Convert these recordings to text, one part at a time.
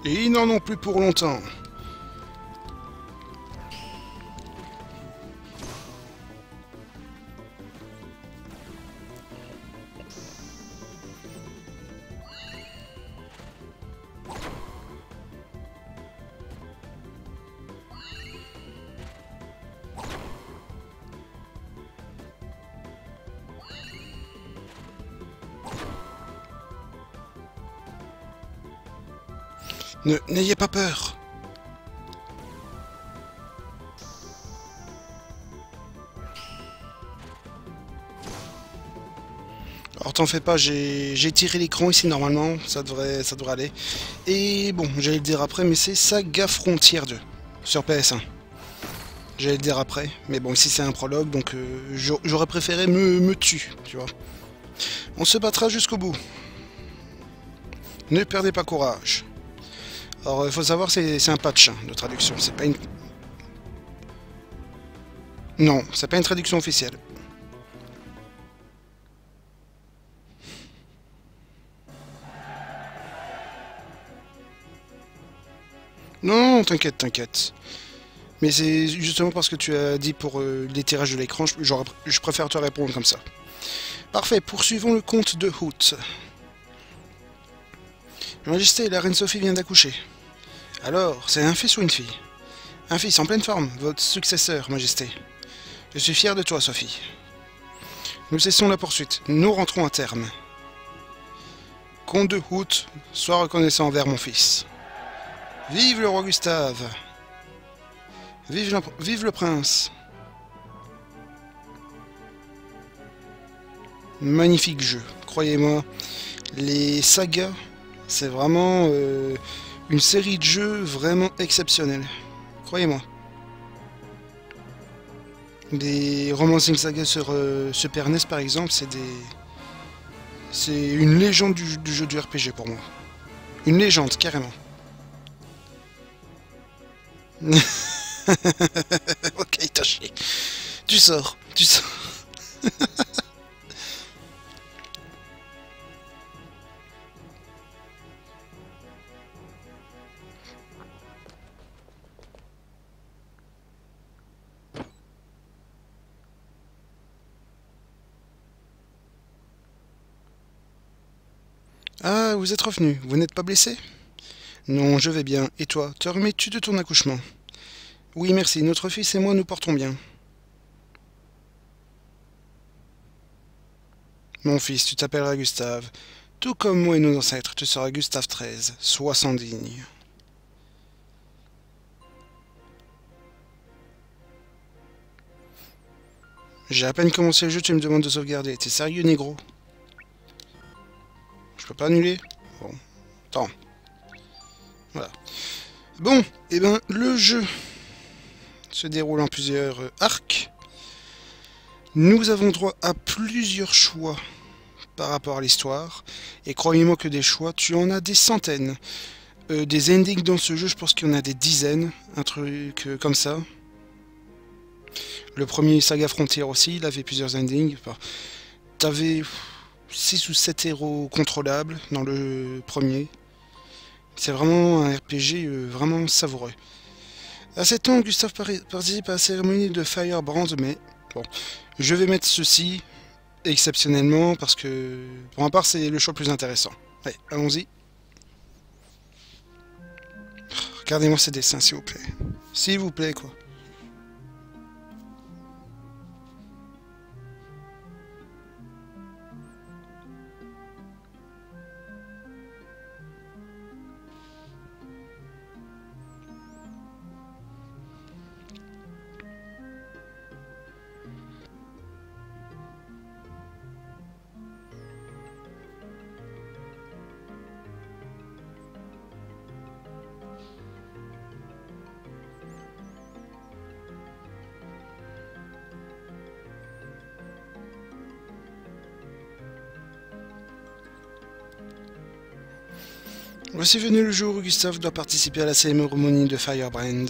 Et ils n'en ont plus pour longtemps. N'ayez pas peur. Alors t'en fais pas, j'ai tiré l'écran ici normalement, ça devrait aller. Et bon, j'allais le dire après, mais c'est Saga Frontier 2 sur PS1. J'allais le dire après, mais bon ici c'est un prologue, donc j'aurais préféré me tuer, tu vois. On se battra jusqu'au bout. Ne perdez pas courage. Alors il faut savoir c'est un patch hein, de traduction, c'est pas une... Non, c'est pas une traduction officielle. Non, t'inquiète, t'inquiète. Mais c'est justement parce que tu as dit pour l'étirage de l'écran, je préfère te répondre comme ça. Parfait, poursuivons le conte de Hoot. Majesté, la reine Sophie vient d'accoucher. Alors, c'est un fils ou une fille? Un fils en pleine forme, votre successeur, Majesté. Je suis fier de toi, Sophie. Nous cessons la poursuite, nous rentrons à terme. Comte de Hoot, sois reconnaissant envers mon fils. Vive le roi Gustave! Vive le prince! Magnifique jeu, croyez-moi. Les sagas, c'est vraiment une série de jeux vraiment exceptionnelle. Croyez-moi. Des Romancing Saga sur Super NES par exemple, c'est une légende du jeu du RPG pour moi. Une légende, carrément. Ok, Itachi. Tu sors, tu sors. Ah, vous êtes revenu, vous n'êtes pas blessé? Non, je vais bien. Et toi, te remets-tu de ton accouchement? Oui, merci, notre fils et moi nous portons bien. Mon fils, tu t'appelleras Gustave. Tout comme moi et nos ancêtres, tu seras Gustave XIII. Sois sans digne. J'ai à peine commencé le jeu, tu me demandes de sauvegarder. T'es sérieux, négro? Je peux pas annuler? Bon, attends. Voilà. Bon, et ben, le jeu se déroule en plusieurs arcs. Nous avons droit à plusieurs choix par rapport à l'histoire. Et croyez-moi que des choix, tu en as des centaines. Des endings dans ce jeu, je pense qu'il y en a des dizaines. Un truc comme ça. Le premier Saga Frontier aussi, il avait plusieurs endings. Enfin, t'avais 6 ou 7 héros contrôlables dans le premier. C'est vraiment un RPG vraiment savoureux. À 7 ans, Gustave participe à la cérémonie de Firebrand, mais bon, je vais mettre ceci exceptionnellement parce que pour ma part c'est le choix le plus intéressant. Allez, allons-y. Regardez-moi ces dessins s'il vous plaît. S'il vous plaît quoi. Voici venu le jour où Gustave doit participer à la cérémonie de Firebrand.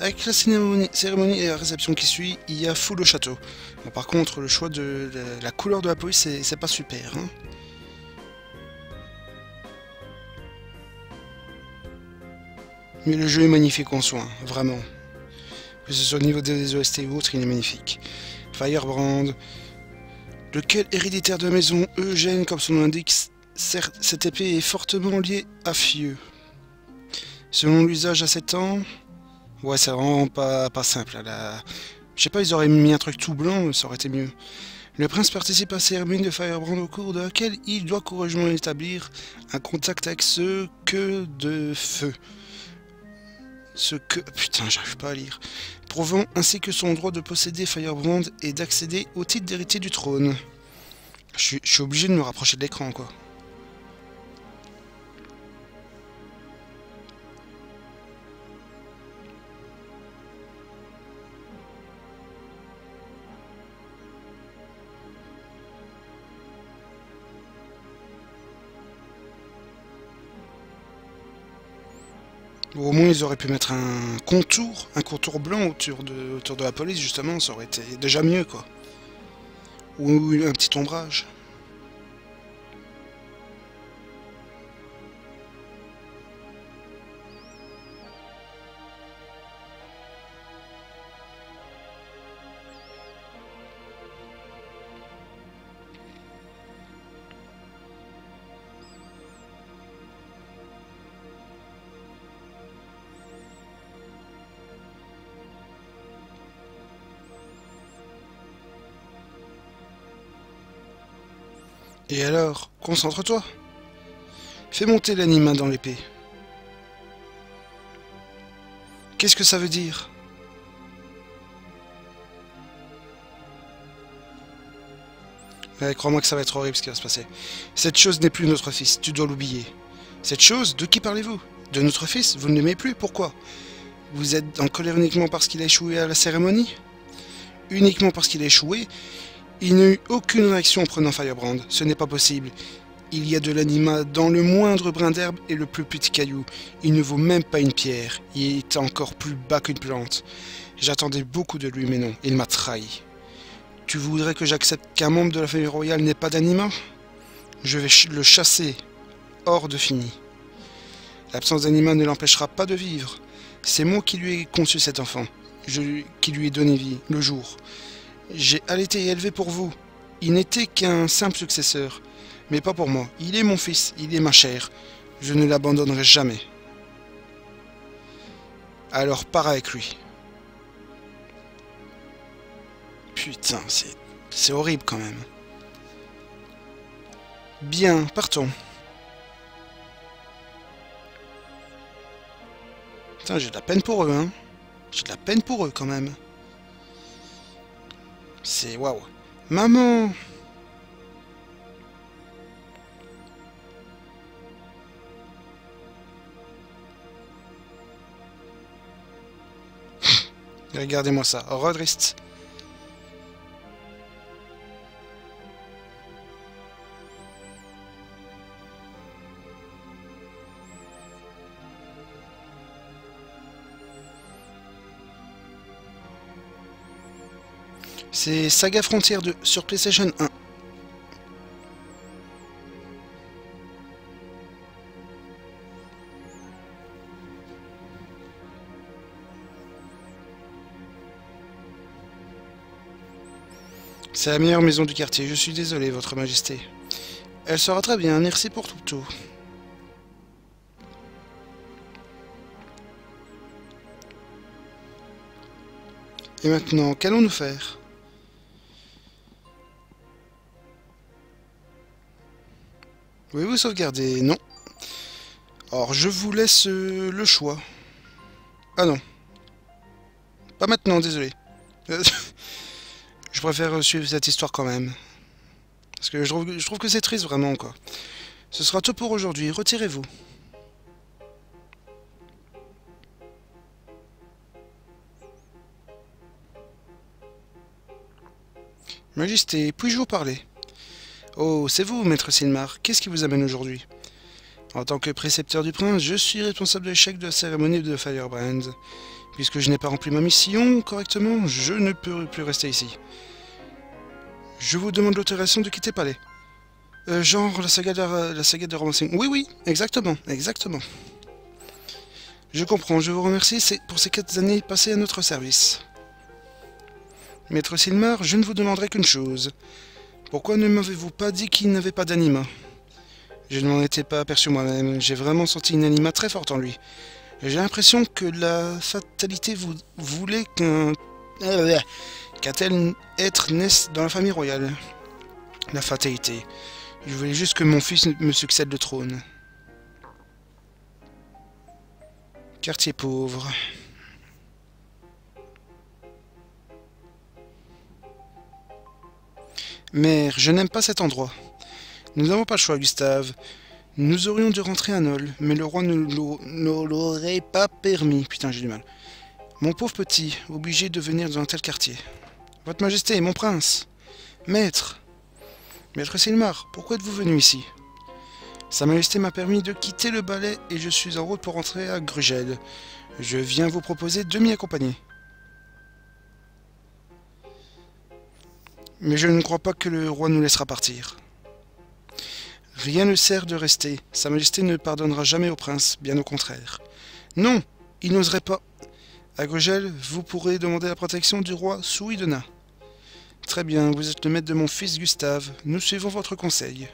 Avec la cérémonie et la réception qui suit, il y a foule au château. Bon, par contre, le choix de la couleur de la police, c'est pas super. Hein. Mais le jeu est magnifique en soi, vraiment. Que ce soit au niveau des OST ou autre, il est magnifique. Firebrand. Lequel héréditaire de maison, Eugène, comme son nom l'indique, cette épée est fortement liée à Fieux. Selon l'usage à 7 ans... Ouais, c'est vraiment pas simple. Là. Je sais pas, ils auraient mis un truc tout blanc, ça aurait été mieux. Le prince participe à la cérémonie de Firebrand au cours de laquelle il doit courageusement établir un contact avec ce que de feu. Ce que... Putain, j'arrive pas à lire. Prouvant ainsi que son droit de posséder Firebrand et d'accéder au titre d'héritier du trône. Je suis obligé de me rapprocher de l'écran, quoi. Ou au moins ils auraient pu mettre un contour blanc autour de la police justement, ça aurait été déjà mieux quoi. Ou un petit ombrage. Et alors, concentre-toi. Fais monter l'anima dans l'épée. Qu'est-ce que ça veut dire? Crois-moi que ça va être horrible ce qui va se passer. Cette chose n'est plus notre fils, tu dois l'oublier. Cette chose, de qui parlez-vous? De notre fils? Vous ne l'aimez plus? Pourquoi? Vous êtes en colère uniquement parce qu'il a échoué à la cérémonie? Uniquement parce qu'il a échoué? Il n'a eu aucune réaction en prenant Firebrand. Ce n'est pas possible. Il y a de l'anima dans le moindre brin d'herbe et le plus petit caillou. Il ne vaut même pas une pierre. Il est encore plus bas qu'une plante. J'attendais beaucoup de lui, mais non, il m'a trahi. Tu voudrais que j'accepte qu'un membre de la famille royale n'ait pas d'anima? Je vais le chasser hors de fini. L'absence d'anima ne l'empêchera pas de vivre. C'est moi qui lui ai conçu cet enfant. Qui lui ai donné vie, le jour. J'ai allaité et élevé pour vous. Il n'était qu'un simple successeur. Mais pas pour moi. Il est mon fils, il est ma chair. Je ne l'abandonnerai jamais. Alors pars avec lui. Putain, c'est horrible quand même. Bien, partons. Putain, j'ai de la peine pour eux, hein. J'ai de la peine pour eux quand même. C'est waouh. Maman! Regardez-moi ça. Rodrist. C'est Saga Frontier 2 sur PlayStation 1. C'est la meilleure maison du quartier, je suis désolé, Votre Majesté. Elle sera très bien, merci pour tout. Et maintenant, qu'allons-nous faire? Pouvez-vous sauvegarder? Non. Alors, je vous laisse le choix. Ah non. Pas maintenant, désolé. Je préfère suivre cette histoire quand même. Parce que je trouve que c'est triste vraiment, quoi. Ce sera tout pour aujourd'hui. Retirez-vous. Majesté, puis-je vous parler? Oh, c'est vous, maître Silmar. Qu'est-ce qui vous amène aujourd'hui? En tant que précepteur du prince, je suis responsable de l'échec de la cérémonie de Firebrand. Puisque je n'ai pas rempli ma mission correctement, je ne peux plus rester ici. Je vous demande l'autorisation de quitter le palais. Genre la saga de Romancing. Oui, exactement. Je comprends, je vous remercie pour ces 4 années passées à notre service. Maître Silmar, je ne vous demanderai qu'une chose. Pourquoi ne m'avez-vous pas dit qu'il n'avait pas d'anima? Je ne m'en étais pas aperçu moi-même, j'ai vraiment senti une anima très forte en lui. J'ai l'impression que la fatalité voulait qu'un tel être naisse dans la famille royale. La fatalité. Je voulais juste que mon fils me succède le trône. Quartier pauvre. Mère, je n'aime pas cet endroit. Nous n'avons pas le choix, Gustave. Nous aurions dû rentrer à Nol, mais le roi ne l'aurait pas permis. Putain, j'ai du mal. Mon pauvre petit, obligé de venir dans un tel quartier. Votre Majesté, mon prince. Maître. Maître Silmar, pourquoi êtes-vous venu ici? Sa Majesté m'a permis de quitter le balai et je suis en route pour rentrer à Grugel. Je viens vous proposer de m'y accompagner. Mais je ne crois pas que le roi nous laissera partir. Rien ne sert de rester. Sa Majesté ne pardonnera jamais au prince, bien au contraire. Non, il n'oserait pas. À Grugel, vous pourrez demander la protection du roi Souidena. Très bien, vous êtes le maître de mon fils Gustave. Nous suivons votre conseil.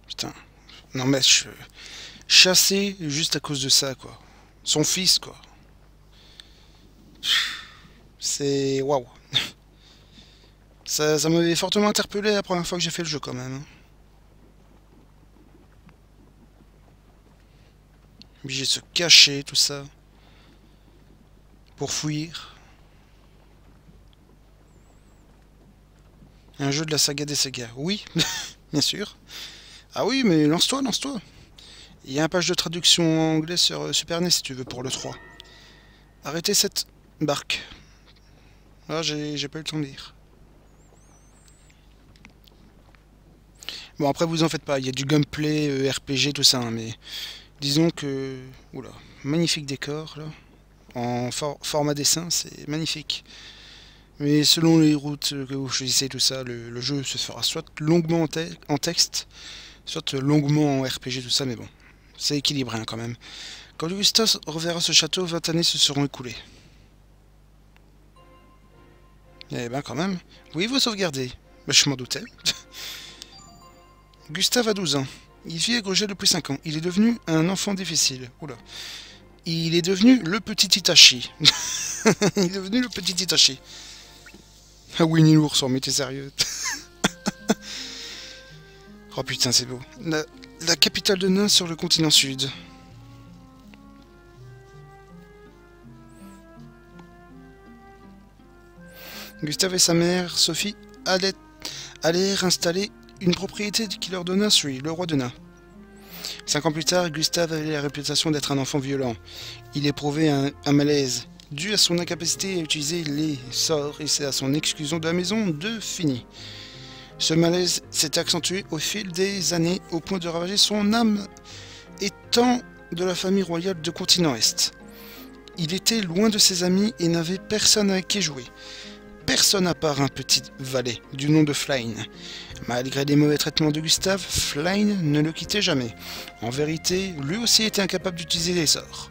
Putain. Non mais je... Chassé juste à cause de ça, quoi. Son fils, quoi. C'est... Waouh. Ça m'avait fortement interpellé la première fois que j'ai fait le jeu, quand même. Obligé de se cacher, tout ça. Pour fuir. Un jeu de la saga des Sega. Oui, bien sûr. Ah oui, mais lance-toi, lance-toi. Il y a un page de traduction en anglais sur Super NES si tu veux pour le 3. Arrêtez cette barque. Ah, j'ai pas eu le temps de lire. Bon, après, vous en faites pas. Il y a du gameplay, RPG, tout ça, hein, mais disons que... Oula, magnifique décor, là. En format dessin, c'est magnifique. Mais selon les routes que vous choisissez, tout ça, le jeu se fera soit longuement en texte, soit longuement en RPG, tout ça, mais bon. C'est équilibré, hein, quand même. Quand Gustave reverra ce château, 20 années se seront écoulées. Eh ben, quand même. Oui, vous sauvegardez. Ben, je m'en doutais. Gustave a 12 ans. Il vit à Grugel depuis 5 ans. Il est devenu un enfant difficile. Oula. Il est devenu le petit Itachi. Il est devenu le petit Itachi. Ah Winnie l'ours, mais t'es sérieux? Oh putain, c'est beau. La capitale de Nain sur le continent sud. Gustave et sa mère, Sophie, allèrent installer une propriété qui leur donna Sui, le roi de Nain. 5 ans plus tard, Gustave avait la réputation d'être un enfant violent. Il éprouvait un malaise, dû à son incapacité à utiliser les sorts et c'est à son exclusion de la maison de Fini. Ce malaise s'est accentué au fil des années au point de ravager son âme étant de la famille royale de continent Est. Il était loin de ses amis et n'avait personne avec qui jouer. Personne à part un petit valet du nom de Flyne. Malgré les mauvais traitements de Gustave, Flyne ne le quittait jamais. En vérité, lui aussi était incapable d'utiliser les sorts.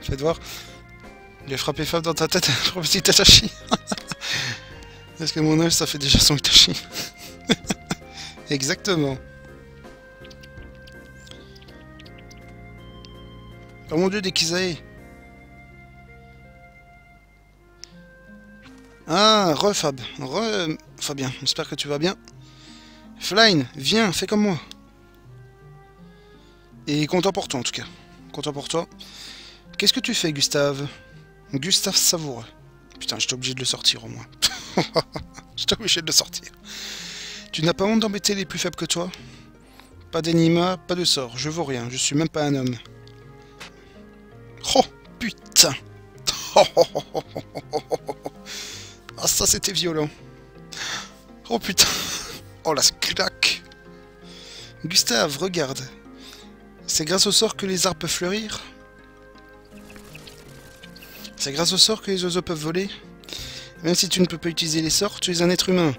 Faites voir. Il a frappé fort dans ta tête un petit Itachi. Parce que mon âge, ça fait déjà son Itachi. Exactement. Oh mon dieu, des Kizae. Ah, Fab. Fabien, j'espère que tu vas bien. Flyne, viens, fais comme moi. Et content pour toi, en tout cas. Content pour toi. Qu'est-ce que tu fais, Gustave? Gustave Savoureux. Putain, j'étais obligé de le sortir, au moins. J'étais obligé de le sortir. Tu n'as pas honte d'embêter les plus faibles que toi? Pas d'anima, pas de sort. Je vaux rien, je suis même pas un homme. Oh, putain. Ah, ça, c'était violent. Oh, putain. Oh, la claque. Gustave, regarde. C'est grâce au sort que les arbres peuvent fleurir. C'est grâce au sort que les oiseaux peuvent voler? Même si tu ne peux pas utiliser les sorts, tu es un être humain.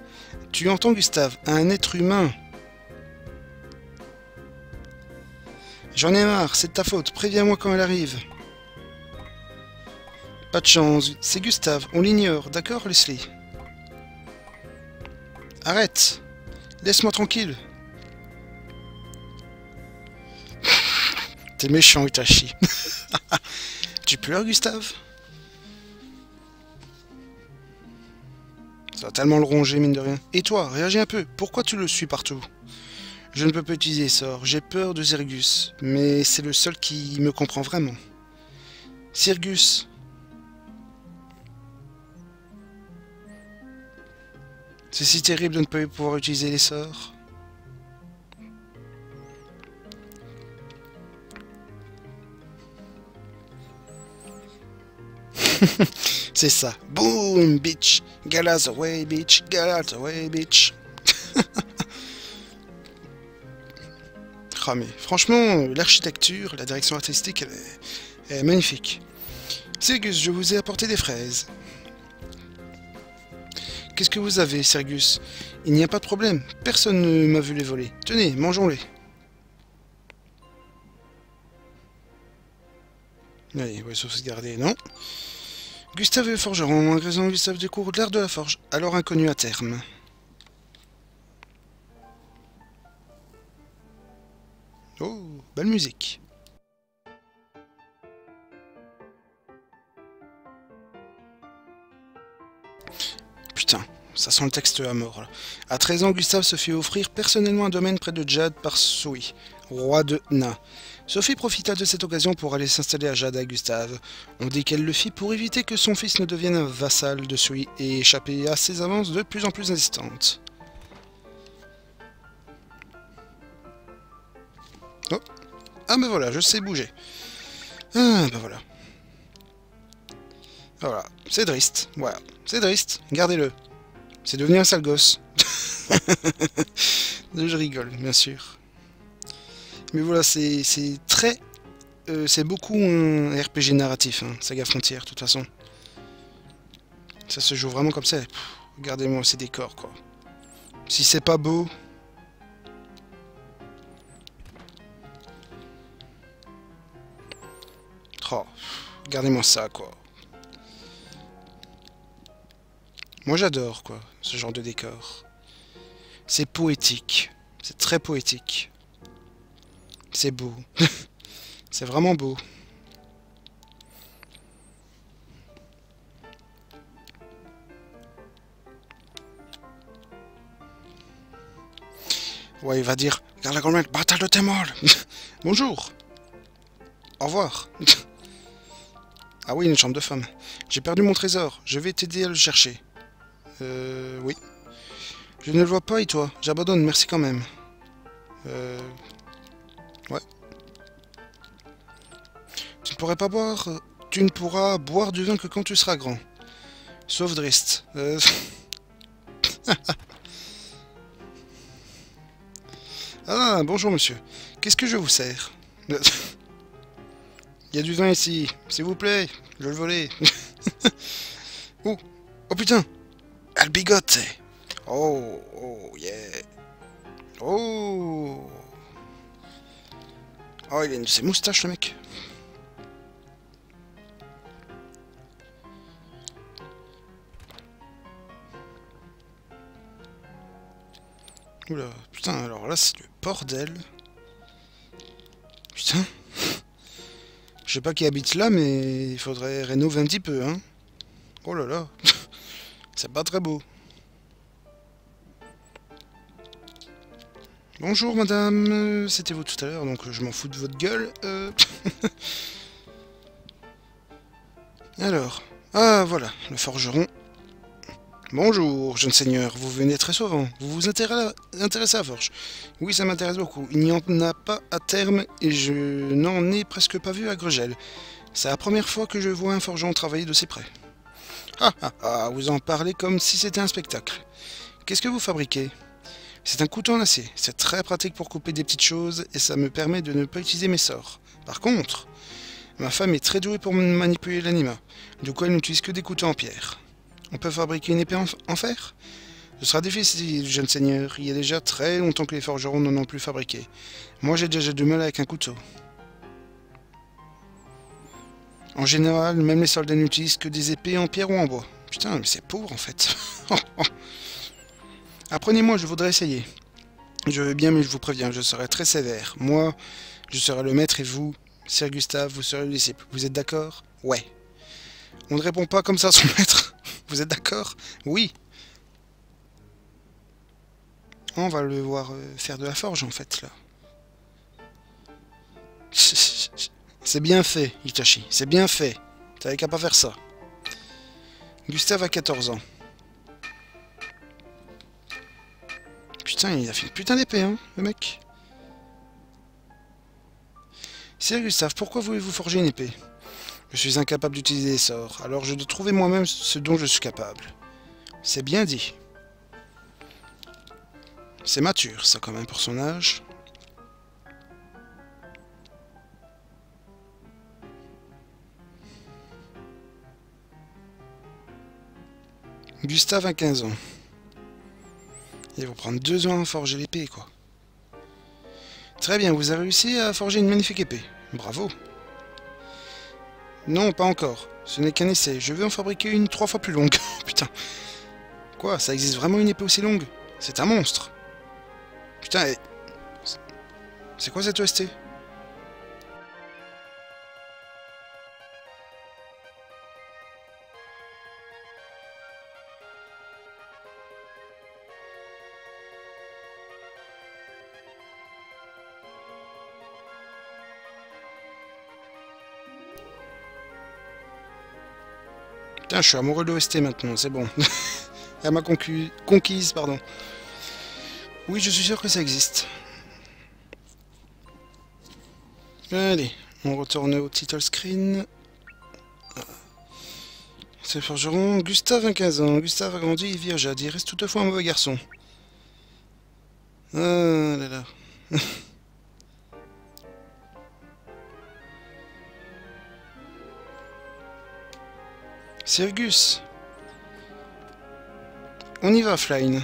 Tu entends, Gustave? Un être humain. J'en ai marre, c'est de ta faute. Préviens-moi quand elle arrive. Pas de chance, c'est Gustave, on l'ignore, d'accord, Leslie? Arrête! Laisse-moi tranquille! T'es méchant, Itachi. Tu pleures, Gustave? Ça va tellement le ronger, mine de rien. Et toi, réagis un peu. Pourquoi tu le suis partout? Je ne peux pas utiliser les sorts. J'ai peur de Zergus. Mais c'est le seul qui me comprend vraiment. Zergus. C'est si terrible de ne pas pouvoir utiliser les sorts. C'est ça. Boom, bitch. Get out the way, bitch. Get out the way, bitch. Ah mais franchement, l'architecture, la direction artistique, elle est magnifique. Sergus, je vous ai apporté des fraises. Qu'est-ce que vous avez, Sergus? Il n'y a pas de problème. Personne ne m'a vu les voler. Tenez, mangeons-les. Allez, ouais, sauf se garder, non. Gustave est forgeron, ingrédient Gustave découvre l'art de la forge, alors inconnu à terme. Oh, belle musique. Putain, ça sent le texte à mort, là. À 13 ans, Gustave se fit offrir personnellement un domaine près de Jade par Sui, roi de Na. Sophie profita de cette occasion pour aller s'installer à Jade à Gustave. On dit qu'elle le fit pour éviter que son fils ne devienne un vassal de Sui et échapper à ses avances de plus en plus insistantes. Oh. Ah ben voilà, je sais bouger. Ah ben voilà. Voilà, c'est triste. Voilà, c'est triste. Gardez-le. C'est devenu un sale gosse. Je rigole, bien sûr. Mais voilà, c'est très... c'est beaucoup un RPG narratif, hein, Saga Frontier, de toute façon. Ça se joue vraiment comme ça. Regardez-moi ces décors, quoi. Si c'est pas beau... Oh, regardez-moi ça, quoi. Moi, j'adore, quoi, ce genre de décor. C'est poétique. C'est très poétique. C'est beau. C'est vraiment beau. Ouais, il va dire, regarde la grand-mère, bataille de Témol. Bonjour. Au revoir. Ah oui, une chambre de femme. J'ai perdu mon trésor. Je vais t'aider à le chercher. Oui. Je ne le vois pas, et toi? J'abandonne, merci quand même. Ouais. Tu ne pourrais pas boire... Tu ne pourras boire du vin que quand tu seras grand. Sauf Drist. Ah, bonjour monsieur. Qu'est-ce que je vous sers? Il y a du vin ici, s'il vous plaît. Je vais le voler. Oh, oh putain. Elle bigote. Oh, oh, yeah. Oh. Oh, il a une de ses moustaches, le mec. Oula, putain, alors là, c'est le bordel. Putain. Je sais pas qui habite là, mais il faudrait rénover un petit peu, hein. Oh là là. C'est pas très beau. Bonjour madame, c'était vous tout à l'heure, donc je m'en fous de votre gueule. Alors, ah voilà, le forgeron. Bonjour, jeune seigneur, vous venez très souvent. Vous vous intéressez à la forge? Oui, ça m'intéresse beaucoup. Il n'y en a pas à terme et je n'en ai presque pas vu à Gregel. C'est la première fois que je vois un forgeron travailler de si près. Ah ah ah, vous en parlez comme si c'était un spectacle. Qu'est-ce que vous fabriquez? C'est un couteau en acier. C'est très pratique pour couper des petites choses et ça me permet de ne pas utiliser mes sorts. Par contre, Ma femme est très douée pour manipuler l'anima. Du coup, elle n'utilise que des couteaux en pierre. On peut fabriquer une épée en fer? Ce sera difficile, jeune seigneur. Il y a déjà très longtemps que les forgerons n'en ont plus fabriqué. Moi, j'ai déjà du mal avec un couteau. En général, même les soldats n'utilisent que des épées en pierre ou en bois. Putain, mais c'est pauvre en fait. Apprenez-moi, je voudrais essayer. Je veux bien, mais je vous préviens, je serai très sévère. Moi, je serai le maître et vous, Sir Gustave, vous serez le disciple. Vous êtes d'accord? Ouais. On ne répond pas comme ça à son maître. Vous êtes d'accord? Oui. On va le voir faire de la forge en fait là. C'est bien fait, Itachi, c'est bien fait. T'avais qu'à pas faire ça. Gustave a 14 ans. Putain, il a fait une putain d'épée, hein, le mec. Sir Gustave, pourquoi voulez-vous forger une épée? Je suis incapable d'utiliser des sorts, alors je dois trouver moi-même ce dont je suis capable. C'est bien dit. C'est mature, ça, quand même, pour son âge. Gustave a 15 ans. Il va prendre 2 ans à forger l'épée, quoi. Très bien, vous avez réussi à forger une magnifique épée. Bravo. Non, pas encore. Ce n'est qu'un essai. Je veux en fabriquer une 3 fois plus longue. Putain. Quoi, ça existe vraiment une épée aussi longue? C'est un monstre. Putain, c'est quoi cette OST? Putain, je suis amoureux de l'OST maintenant, c'est bon. Elle m'a conquise, pardon. Oui, je suis sûr que ça existe. Allez, on retourne au title screen. C'est forgeron. Gustave a 15 ans. Gustave a grandi et vit à Jade. Il reste toutefois un mauvais garçon. Ah là là. Sirgus. On y va, Flyne.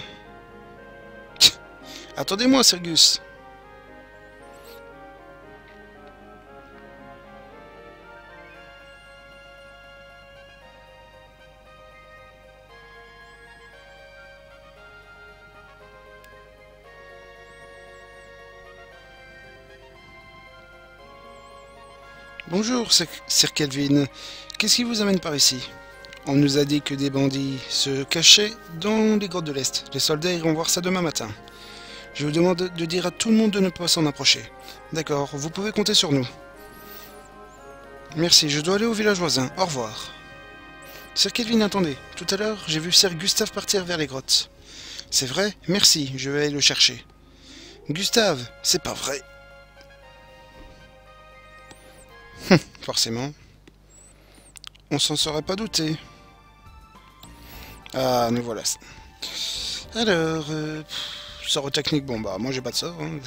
Attendez-moi, Sirgus. Bonjour, Sir Kelvin. Qu'est-ce qui vous amène par ici? On nous a dit que des bandits se cachaient dans les grottes de l'Est. Les soldats iront voir ça demain matin. Je vous demande de dire à tout le monde de ne pas s'en approcher. D'accord, vous pouvez compter sur nous. Merci, je dois aller au village voisin. Au revoir. Sir Kelvin, attendez. Tout à l'heure, j'ai vu Sir Gustave partir vers les grottes. C'est vrai? Merci, je vais aller le chercher. Gustave, c'est pas vrai. Forcément. On s'en serait pas douté. Ah, nous voilà. Alors, sort technique, bon bah moi j'ai pas de sort. Hein.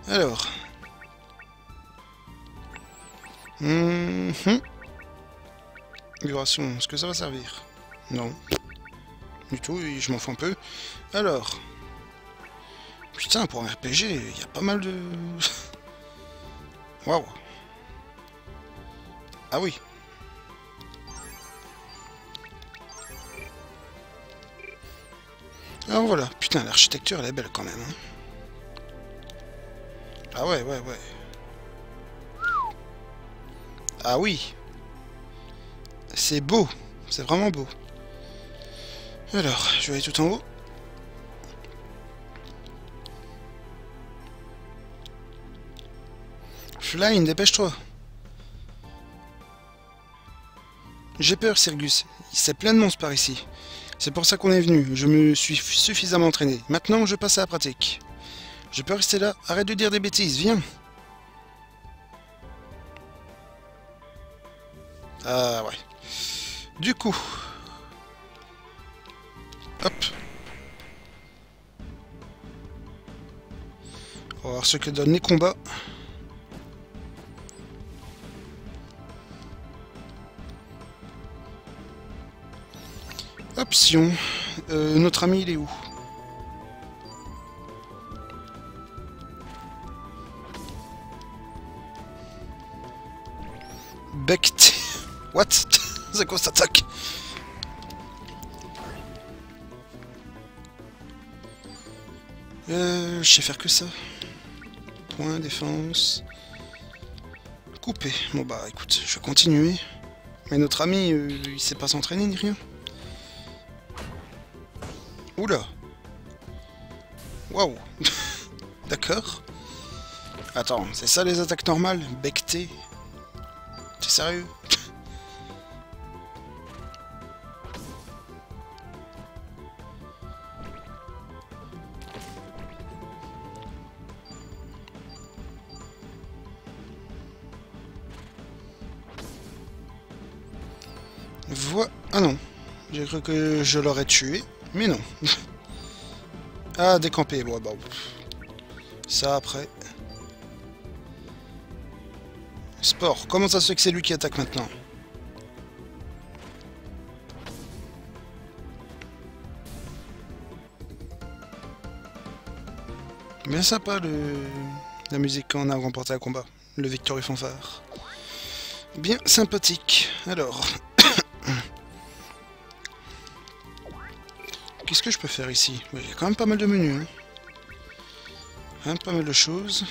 Alors. Duration, est-ce que ça va servir? Non. Du tout, je m'en fous un peu. Alors. Putain, pour un RPG, il y a pas mal de... Waouh. Ah oui. Alors voilà, putain, l'architecture elle est belle quand même. Hein. Ah ouais, ouais, ouais. Ah oui. C'est beau, c'est vraiment beau. Alors, je vais aller tout en haut. Flyne, dépêche-toi. J'ai peur, Sirgus. Il s'est plein de monstres par ici. C'est pour ça qu'on est venu. Je me suis suffisamment entraîné. Maintenant, je passe à la pratique. Je peux rester là. Arrête de dire des bêtises. Viens. Ah ouais. Du coup. Hop. On va voir ce que donnent les combats. Option. Notre ami, il est où? Becté. What? C'est quoi cette attaque? Je sais faire que ça. Point, défense. Couper. Bon bah écoute, je vais continuer. Mais notre ami, il sait pas s'entraîner ni rien. Oula. Waouh. D'accord. Attends, c'est ça les attaques normales? Becté. T'es sérieux? Ah non. J'ai cru que je l'aurais tué, mais non. Ah, décamper. Bon, bah, ça après. Sport. Comment ça se fait que c'est lui qui attaque maintenant? Bien sympa la musique quand on a remporté un combat. Le Victory Fanfare. Bien sympathique. Alors. Qu'est-ce que je peux faire ici? Il y a quand même pas mal de menus. Hein. Pas mal de choses.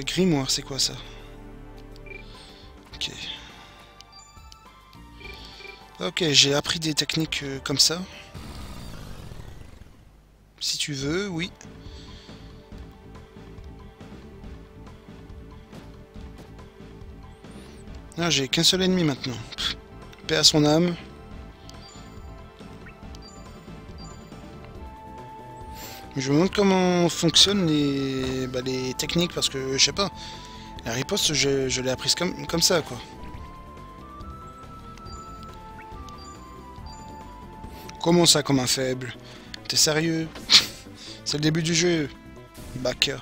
Grimoire, c'est quoi ça? Ok. Ok, j'ai appris des techniques comme ça. Si tu veux, oui. Ah, j'ai qu'un seul ennemi maintenant. Paix à son âme. Je me demande comment fonctionnent les techniques parce que je sais pas. La riposte, je l'ai apprise comme ça quoi. Comment ça comme un faible? T'es sérieux? C'est le début du jeu. Baka.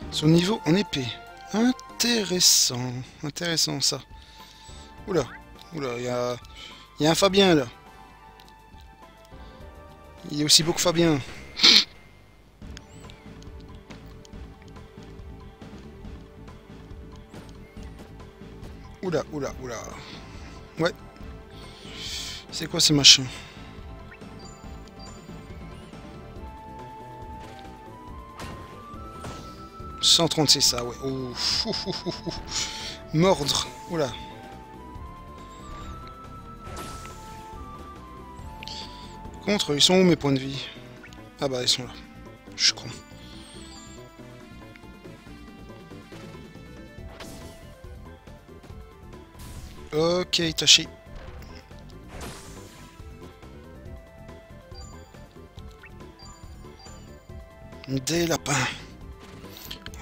Son niveau en épée. Intéressant. Intéressant ça. Oula. Oula, il y a un Fabien là. Il y a aussi beau que Fabien. Oula, oula, oula. Ouais. C'est quoi ces machins? « 136, ça, ouais. Ouf, ouf, ouf, ouf, ouf. Mordre. Oula. Contre, ils sont où mes points de vie? Ah bah, ils sont là. Je suis con. Ok, Itachi. Des lapins.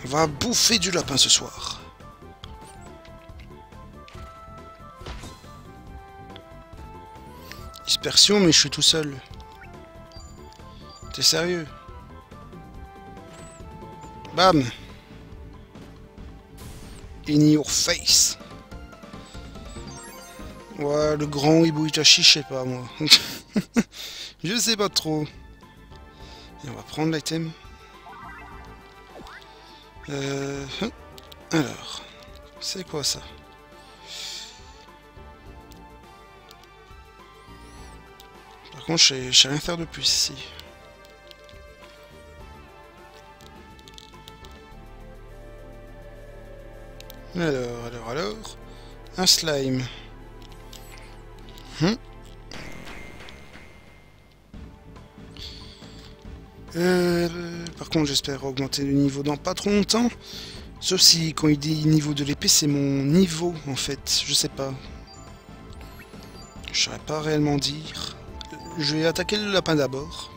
On va bouffer du lapin ce soir. Dispersion, mais je suis tout seul. T'es sérieux? Bam! In your face. Ouais, le grand Hibou Itachi, je sais pas moi. Je sais pas trop. Et on va prendre l'item. Alors, c'est quoi ça? Par contre, je sais rien faire de plus ici. Alors... Un slime. Par contre, j'espère augmenter le niveau dans pas trop longtemps. Sauf si, quand il dit niveau de l'épée, c'est mon niveau, en fait. Je sais pas. Je saurais pas réellement dire. Je vais attaquer le lapin d'abord.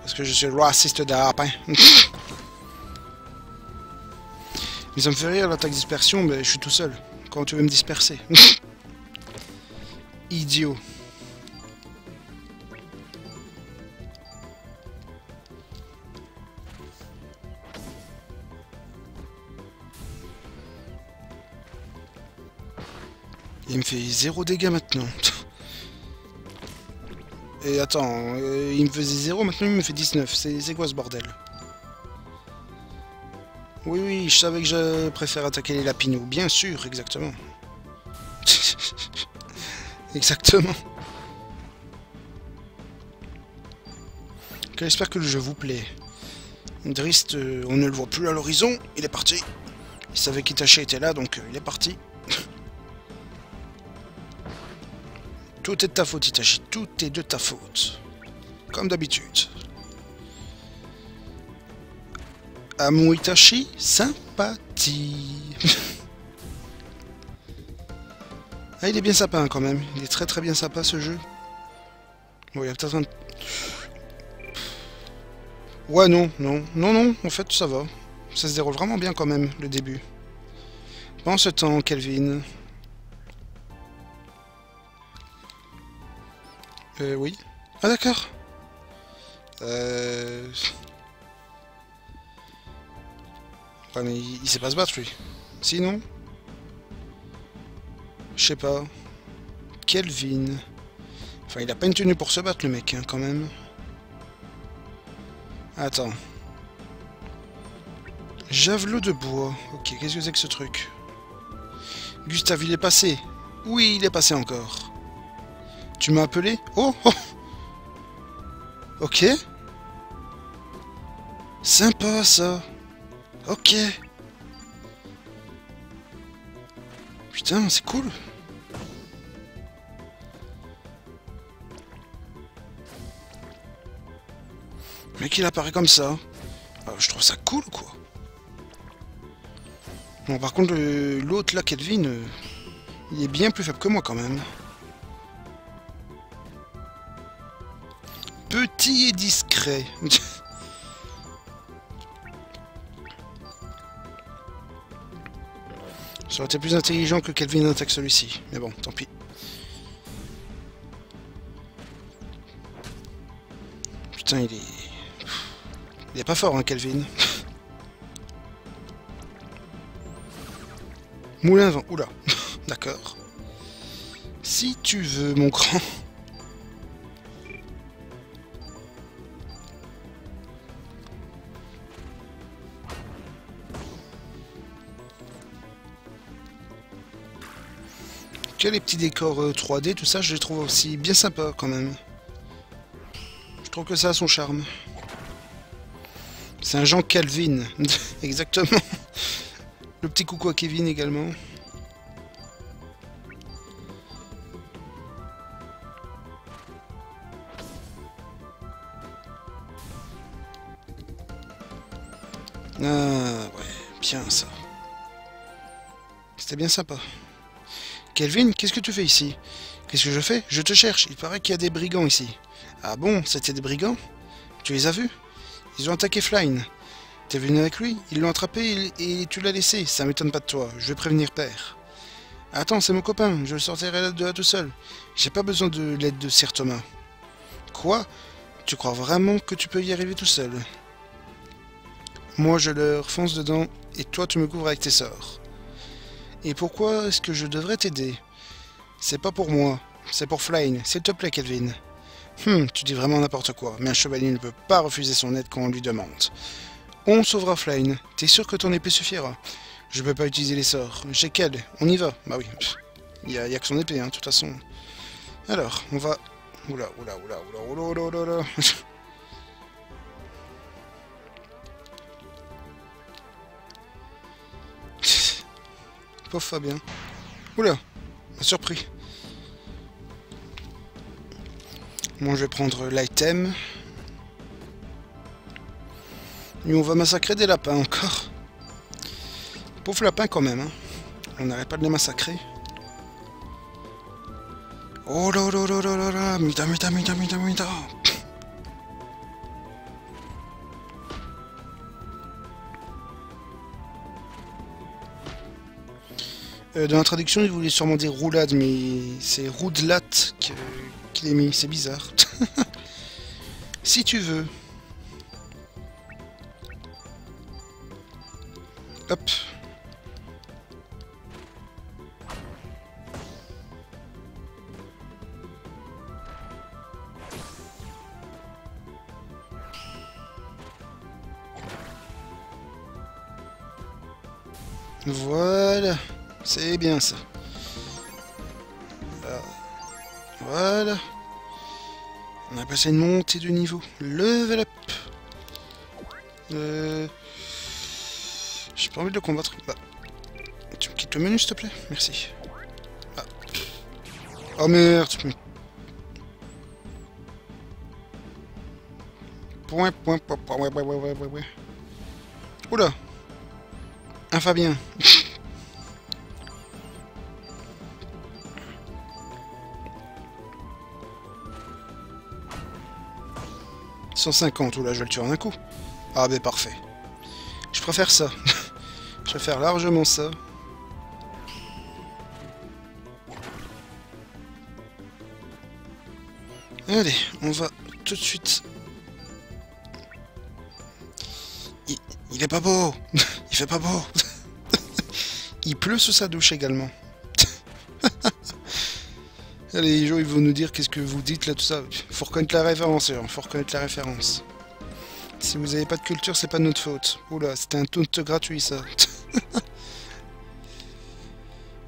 Parce que je suis raciste de lapin. Mais ça me fait rire l'attaque dispersion, mais je suis tout seul. Quand tu veux me disperser. Idiot. Il me fait 0 dégâts maintenant. Et attends, il me faisait 0, maintenant il me fait 19. C'est quoi ce bordel? Oui, oui, je savais que je préfère attaquer les lapinous. Bien sûr, exactement. Exactement. Ok, j'espère que le jeu vous plaît. Drist, on ne le voit plus à l'horizon. Il est parti. Il savait qu'Itachi était là, donc il est parti. Tout est de ta faute, Itachi. Tout est de ta faute. Comme d'habitude. À mon Itachi, sympathie. Ah, il est bien sympa hein, quand même. Il est très très bien sympa ce jeu. Bon, il y a peut-être un... Ouais, non, non, non, non, en fait, ça va. Ça se déroule vraiment bien quand même, le début. Pendant ce temps, Kelvin... oui. Ah, d'accord. Ouais, mais il sait pas se battre, lui. Sinon... Je sais pas. Kelvin... Enfin, il a pas une tenue pour se battre, le mec, hein, quand même. Attends. Javelot de bois. Ok, qu'est-ce que c'est que ce truc? Gustave, il est passé. Oui, il est passé encore. Tu m'as appelé? Oh, oh. Ok. Sympa, ça. Ok. Putain, c'est cool. Le mec, il apparaît comme ça. Je trouve ça cool, quoi. Bon, par contre, l'autre, là, Kelvin, il est bien plus faible que moi, quand même. Petit et discret. Ça aurait été plus intelligent que Kelvin attaque celui-ci. Mais bon, tant pis. Putain, il est... Il est pas fort, hein, Kelvin. Moulin à vent. Oula. D'accord. Si tu veux, mon grand... Que les petits décors 3D, tout ça, je les trouve aussi bien sympas, quand même. Je trouve que ça a son charme. C'est un Jean Calvin. Exactement. Le petit coucou à Kevin également. Ah ouais, bien ça. C'était bien sympa. Kelvin, qu'est-ce que tu fais ici? Qu'est-ce que je fais? Je te cherche. Il paraît qu'il y a des brigands ici. Ah bon, c'était des brigands? Tu les as vus? Ils ont attaqué Flyne. T'es venu avec lui? Ils l'ont attrapé et tu l'as laissé. Ça m'étonne pas de toi. Je vais prévenir Père. Attends, c'est mon copain. Je le sortirai de là tout seul. J'ai pas besoin de l'aide de Sir Thomas. Quoi? Tu crois vraiment que tu peux y arriver tout seul? Moi, je leur fonce dedans et toi, tu me couvres avec tes sorts. Et pourquoi est-ce que je devrais t'aider? C'est pas pour moi. C'est pour Flyne. S'il te plaît, Kelvin. Tu dis vraiment n'importe quoi, mais un chevalier ne peut pas refuser son aide quand on lui demande. On sauvera Flyne. T'es sûr que ton épée suffira? Je peux pas utiliser les sorts. J'ai qu'elle. On y va. Bah oui. Y a que son épée, hein, de toute façon. Alors, on va... Oula, oula, oula, oula, oula, oula, oula. Pauvre Fabien. Oula, m'a surpris. Bon, je vais prendre l'item. Et on va massacrer des lapins encore. Pauvre lapin quand même, hein. On n'arrête pas de les massacrer. Oh là là là là là là, mita mita mita mita mita. Dans la traduction, il voulait sûrement dire roulade, mais c'est roudelat qu'il est mis, c'est bizarre. Si tu veux. Hop. Voilà. C'est bien ça. Alors, voilà. On a passé une montée de niveau. Level up. J'ai pas envie de le combattre. Bah. Tu me quittes le menu s'il te plaît? Merci. Ah. Oh merde. Point. Ouais. Oula. Un Fabien. 150, oula, je vais le tuer en un coup. Ah ben parfait. Je préfère ça. Je préfère largement ça. Allez, on va tout de suite. Il est pas beau. Il fait pas beau. Il pleut sous sa douche également. Allez, les gens, ils vont nous dire qu'est-ce que vous dites là, tout ça. Faut reconnaître la référence, faut reconnaître la référence. Si vous avez pas de culture, c'est pas de notre faute. Oula, c'était un taunt gratuit, ça.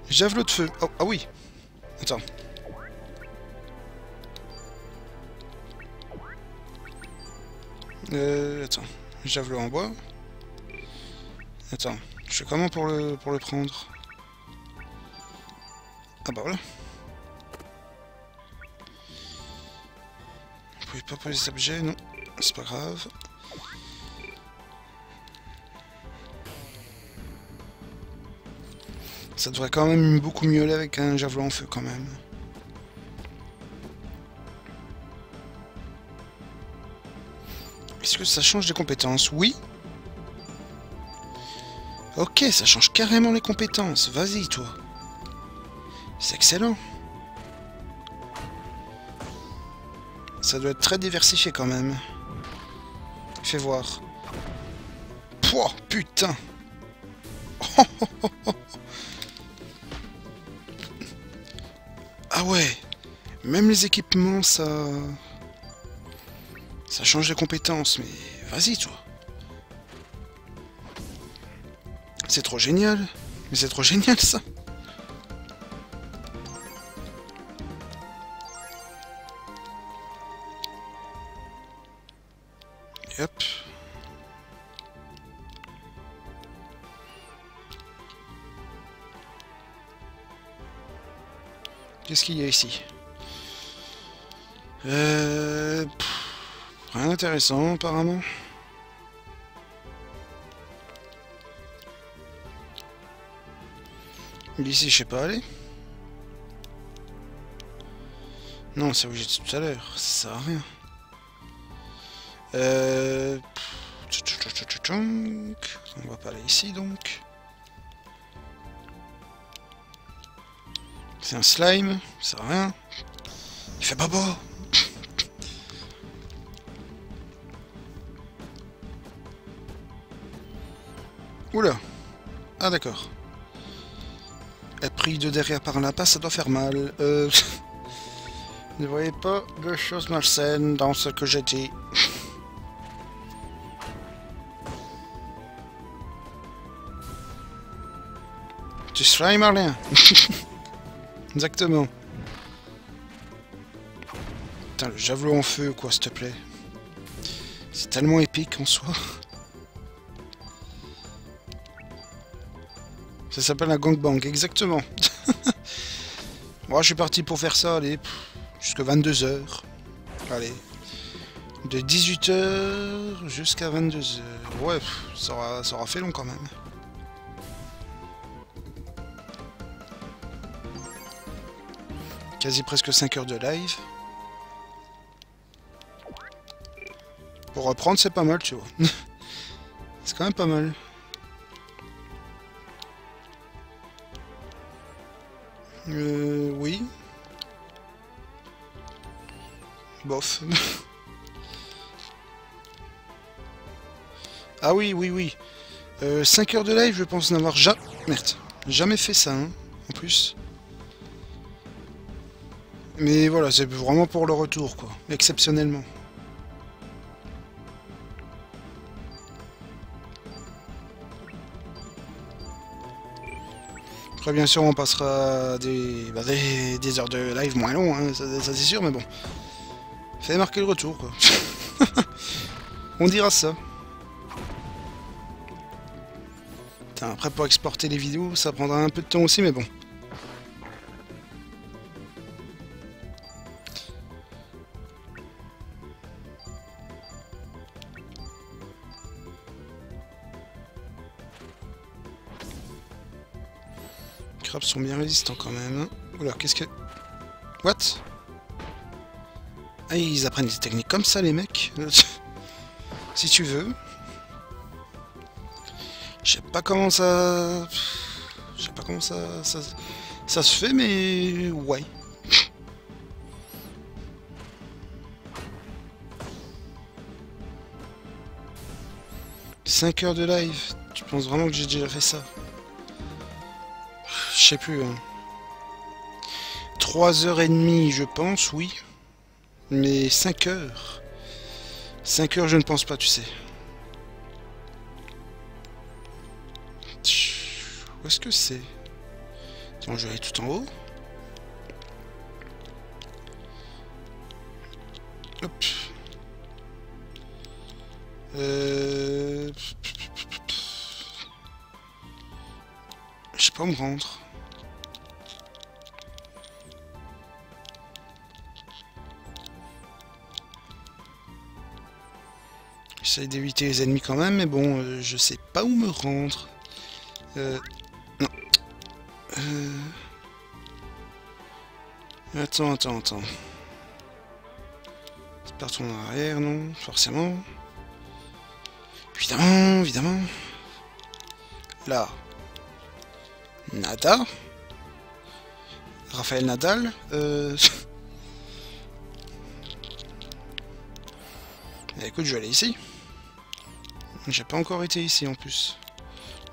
Javelot de feu. Oh, ah oui. Attends. Attends. Javelot en bois. Attends. Je fais comment pour le prendre? Ah bah voilà. Vous pouvez pas poser cet objet, non. C'est pas grave. Ça devrait quand même beaucoup mieux aller avec un javelot en feu quand même. Est-ce que ça change les compétences? Oui. Ok, ça change carrément les compétences. Vas-y, toi. C'est excellent. Ça doit être très diversifié quand même. Fais voir. Pouah, putain. Ah ouais. Même les équipements, ça change les compétences. Mais vas-y, toi. C'est trop génial. Mais c'est trop génial, ça. Et hop. Qu'est-ce qu'il y a ici? Rien d'intéressant, apparemment. Ici, je sais pas aller. Non, c'est où j'étais tout à l'heure. Ça sert à rien. On va pas aller ici, donc. C'est un slime, ça sert à rien. Il fait pas beau. Oula. Ah d'accord. Être pris de derrière par un lapin, ça doit faire mal. Ne voyez pas de choses malsaines dans ce que j'ai dit. Tu slimes à rien. Exactement. Putain, le javelot en feu, quoi, s'il te plaît. C'est tellement épique en soi. Ça s'appelle un gangbang, exactement. Moi, je suis parti pour faire ça, allez, jusqu'à 22 h. Allez. De 18 h jusqu'à 22 h. Ouais, ça aura fait long quand même. Quasi presque 5 heures de live. Pour reprendre, c'est pas mal, tu vois. C'est quand même pas mal. Oui. Bof. Ah oui, oui, oui. 5 heures de live, je pense n'avoir jamais fait ça, hein, en plus. Mais voilà, c'est vraiment pour le retour, quoi. Exceptionnellement. Après, bien sûr, on passera des heures de live moins longs, hein, ça c'est sûr, mais bon. Fais marquer le retour, quoi. On dira ça. Putain, après, pour exporter les vidéos, ça prendra un peu de temps aussi, mais bon. Les crabes sont bien résistants quand même. Oula, qu'est-ce que... What? Ah, ils apprennent des techniques comme ça, les mecs. Si tu veux. Je sais pas comment ça... Je sais pas comment ça se fait, mais... Ouais. « 5 heures de live. Tu penses vraiment que j'ai déjà fait ça? Je sais plus. Hein. 3h30, je pense, oui. Mais 5 heures. 5 heures, je ne pense pas, tu sais. Où est-ce que c'est? Attends, je vais aller tout en haut. Hop. Je sais pas où me rendre. J'essaye d'éviter les ennemis quand même, mais bon, je sais pas où me rendre. Non. Attends. C'est pas retourner en arrière, non, forcément. Évidemment. Là. Nada. Raphaël Nadal. Écoute, je vais aller ici. J'ai pas encore été ici en plus.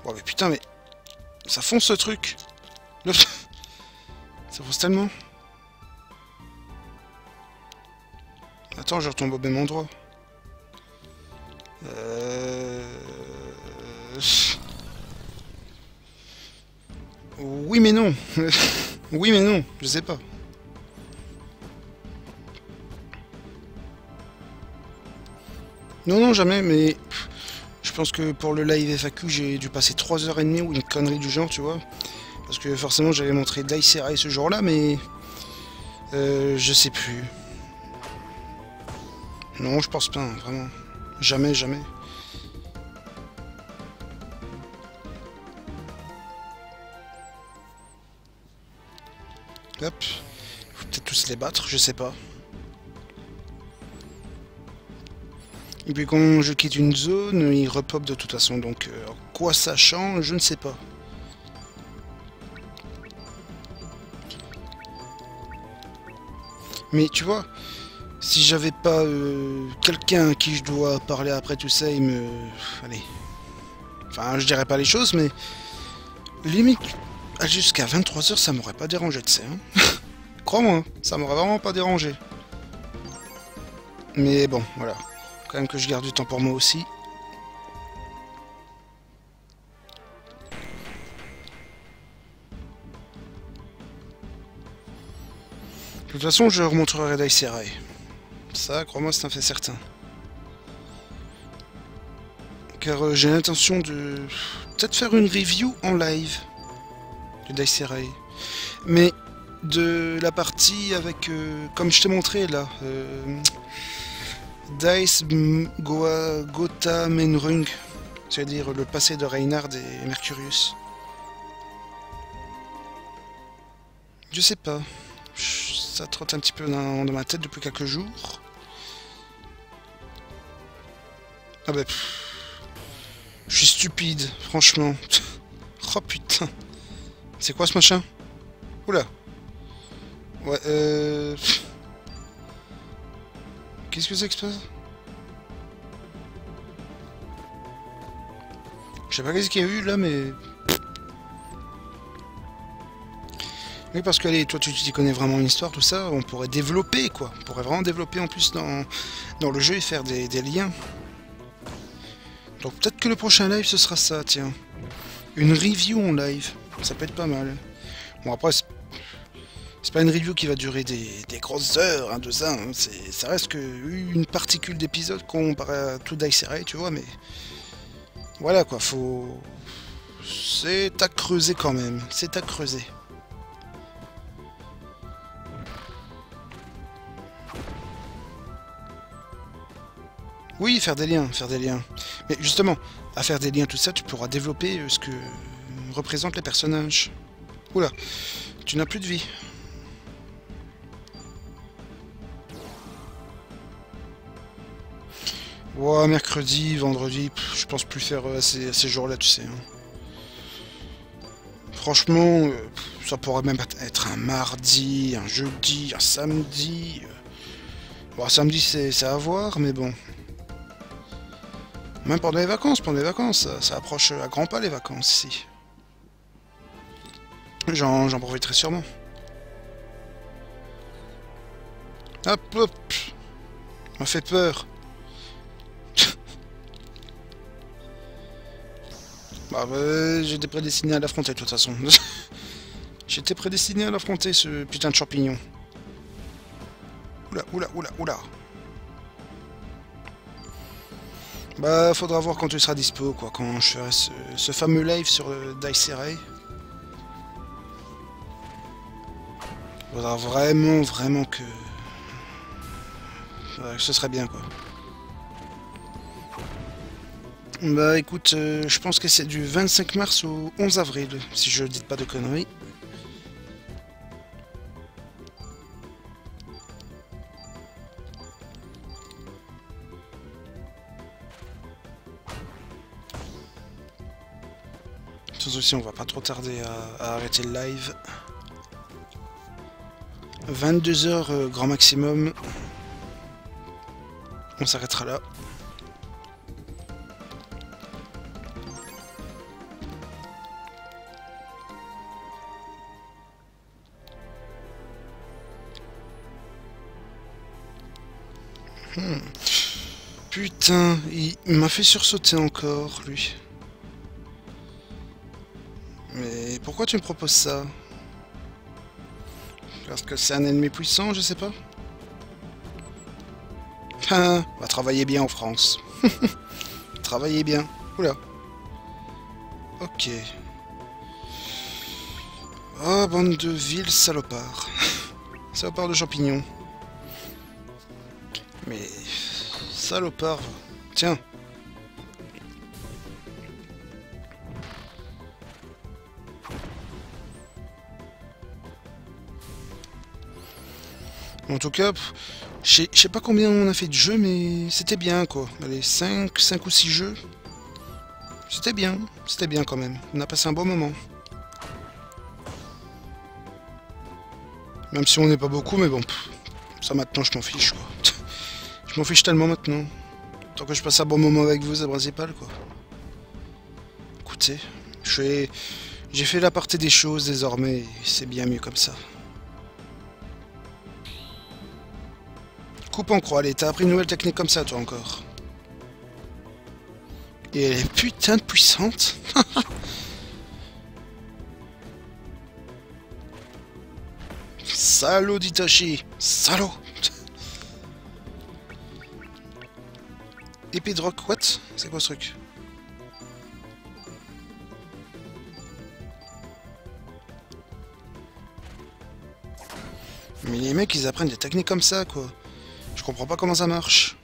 Oh mais putain, mais... Ça fonce ce truc. Ça fonce tellement. Attends, je retombe au même endroit. Oui mais non. Oui mais non, je sais pas. Non, jamais, mais... Je pense que pour le live FAQ, j'ai dû passer 3h30 ou une connerie du genre, tu vois. Parce que forcément, j'avais montré Dice Ray ce jour-là, mais... je sais plus. Non, je pense pas, hein, vraiment. Jamais. Hop. Faut peut-être tous les battre, je sais pas. Et puis quand je quitte une zone, il repop de toute façon, donc quoi ça change, je ne sais pas. Mais tu vois, si j'avais pas quelqu'un à qui je dois parler après tout ça, il me... Allez. Enfin, je dirais pas les choses, mais... Limite, jusqu'à 23h, ça m'aurait pas dérangé, tu sais. Hein. Crois-moi, ça m'aurait vraiment pas dérangé. Mais bon, voilà. Quand même que je garde du temps pour moi aussi. De toute façon, je remonterai Dice Ray. Ça, crois-moi, c'est un fait certain. Car j'ai l'intention de peut-être faire une review en live de Dice Ray. Mais de la partie avec, comme je t'ai montré là, Dice Gotha Menrung, c'est-à-dire le passé de Reinhard et Mercurius. Je sais pas, ça trotte un petit peu dans ma tête depuis quelques jours. Ah bah, je suis stupide, franchement. Oh putain, c'est quoi ce machin? Oula. Ouais, qu'est-ce que c'est que ça? Je sais pas qu'est-ce qu'il y a eu là, mais... Oui, parce que allez, toi tu t'y connais vraiment une histoire, tout ça, on pourrait développer quoi. On pourrait vraiment développer en plus dans le jeu et faire des liens. Donc peut-être que le prochain live ce sera ça, tiens. Une review en live. Ça peut être pas mal. Bon, après, c'est pas une review qui va durer des grosses heures, hein, de ça. Hein. Ça reste que une particule d'épisode comparé à tout Dice Array, tu vois, mais... Voilà, quoi, faut... C'est à creuser quand même. C'est à creuser. Oui, faire des liens, faire des liens. Mais justement, à faire des liens, tout ça, tu pourras développer ce que représentent les personnages. Oula, tu n'as plus de vie. Ouais, mercredi, vendredi, je pense plus faire ces jours-là, tu sais. Hein. Franchement, ça pourrait même être un mardi, un jeudi, un samedi. Bon, samedi, c'est à voir, mais bon. Même pendant les vacances, ça approche à grands pas les vacances ici. J'en profiterai sûrement. Hop, hop. On m'a fait peur. Bah, j'étais prédestiné à l'affronter de toute façon. J'étais prédestiné à l'affronter, ce putain de champignon. Oula, oula, oula, oula. Bah, faudra voir quand tu seras dispo, quoi, quand je ferai ce fameux live sur Dice Array. Faudra vraiment que... ce serait bien, quoi. Bah, écoute, je pense que c'est du 25 mars au 11 avril, si je dis pas de conneries. Sans souci, on va pas trop tarder à arrêter le live. 22 h grand maximum. On s'arrêtera là. Putain, il m'a fait sursauter encore, lui. Mais pourquoi tu me proposes ça? Parce que c'est un ennemi puissant, je sais pas. Ah, on va travailler bien en France. Travailler bien. Oula. Ok. Oh, bande de vils salopards. Salopards de champignons. Mais... Salopard. Tiens. En tout cas, je sais pas combien on a fait de jeux, mais c'était bien, quoi. Allez, 5 ou 6 jeux. C'était bien quand même. On a passé un bon moment. Même si on n'est pas beaucoup, mais bon, ça maintenant je m'en fiche, quoi. Je m'en fiche tellement maintenant. Tant que je passe un bon moment avec vous, c'est le principal, quoi. Écoutez, j'ai fait la partie des choses désormais, c'est bien mieux comme ça. Coupe en croix, allez, t'as appris une nouvelle technique comme ça, toi, encore. Et elle est putain de puissante. Salaud d'Itachi. Salaud. Épée de rock, what? C'est quoi ce truc? Mais les mecs, ils apprennent des techniques comme ça, quoi. Je comprends pas comment ça marche.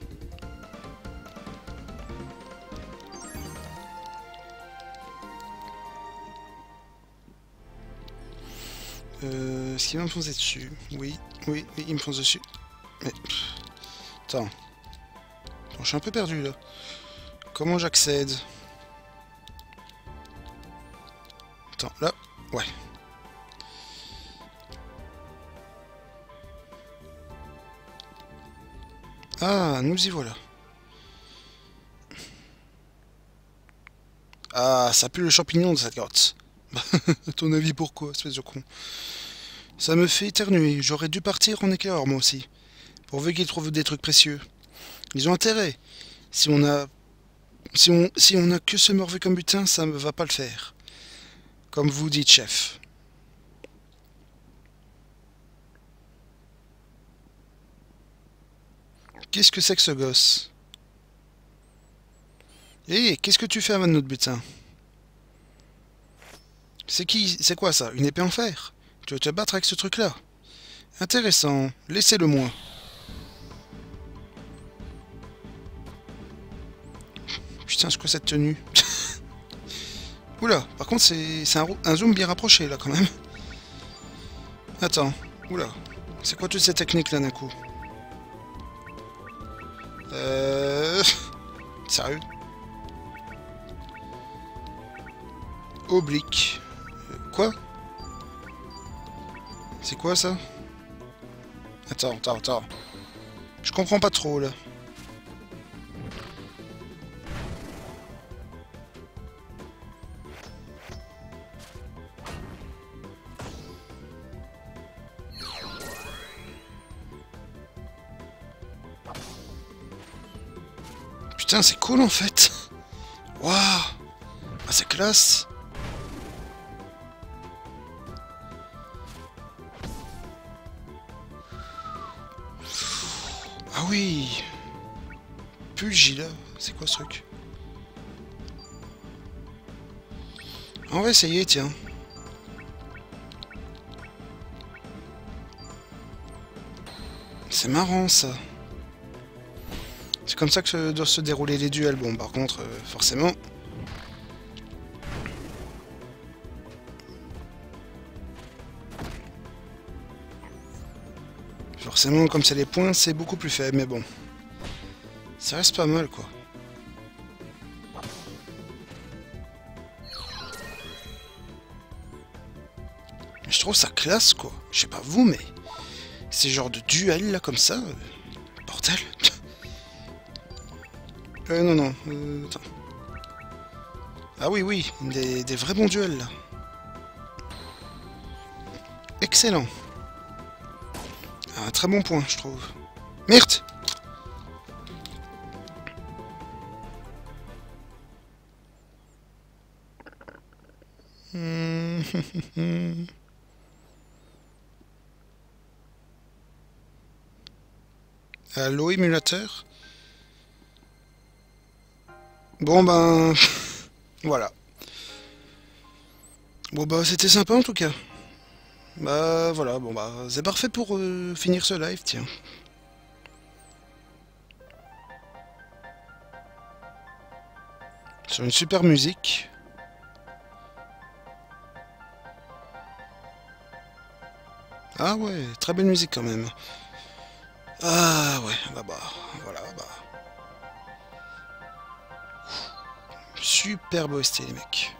Est-ce qu'il va me foncer dessus? Oui, il me fonce dessus. Mais... Attends. Je suis un peu perdu, là. Comment j'accède? Attends, là. Ouais. Ah, nous y voilà. Ah, ça pue le champignon de cette grotte. À ton avis, pourquoi, espèce de con? Ça me fait éternuer. J'aurais dû partir en éclair, moi aussi. Pourvu qu'ils trouvent des trucs précieux. Ils ont intérêt. Si on a que ce morveux comme butin, ça ne va pas le faire. Comme vous dites, chef. Qu'est-ce que c'est que ce gosse? Hé, qu'est-ce que tu fais avec notre butin? C'est qui? C'est quoi ça? Une épée en fer? Tu veux te battre avec ce truc-là? Intéressant. Laissez-le moi. Putain, c'est quoi cette tenue? Oula, par contre, c'est un zoom bien rapproché, là, quand même. Attends. Oula. C'est quoi toutes ces techniques-là, d'un coup? Sérieux? Oblique. Quoi? C'est quoi, ça? Attends. Je comprends pas trop, là. Putain, c'est cool, en fait. Waouh! Ah, c'est classe. Ah oui! Pulgila, c'est quoi ce truc? On va essayer, tiens. C'est marrant, ça. C'est comme ça que doivent se dérouler les duels. Bon, par contre, forcément... Forcément, comme c'est les points, c'est beaucoup plus faible, mais bon. Ça reste pas mal, quoi. Je trouve ça classe, quoi. Je sais pas vous, mais... Ces genres de duels, là, comme ça... Bordel. Non. Attends. Ah oui, des vrais bons duels, là. Excellent. Un très bon point, je trouve. Merde! Allô, émulateur? Bon ben... voilà. Bon bah c'était sympa en tout cas. Bah voilà, bon bah c'est parfait pour finir ce live, tiens. Sur une super musique. Ah ouais, très belle musique quand même. Ah ouais, voilà, Superbe OST les mecs.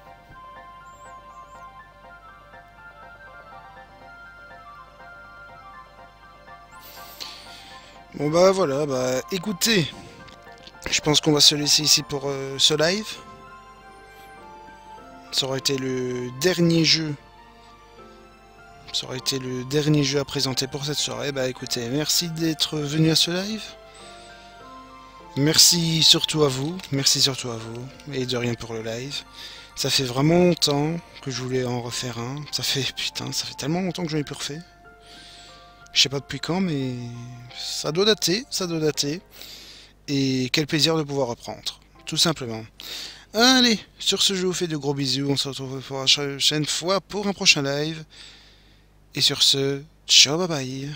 Bon bah voilà, bah écoutez, je pense qu'on va se laisser ici pour ce live. Ça aurait été le dernier jeu. Ça aurait été le dernier jeu à présenter pour cette soirée. Bah écoutez, merci d'être venu à ce live. Merci surtout à vous. Et de rien pour le live. Ça fait vraiment longtemps que je voulais en refaire un. Ça fait tellement longtemps que j'en ai plus refait. Je sais pas depuis quand, mais ça doit dater. Et quel plaisir de pouvoir reprendre. Tout simplement. Allez, sur ce, je vous fais de gros bisous. On se retrouve pour la prochaine fois pour un prochain live. Et sur ce, ciao, bye bye.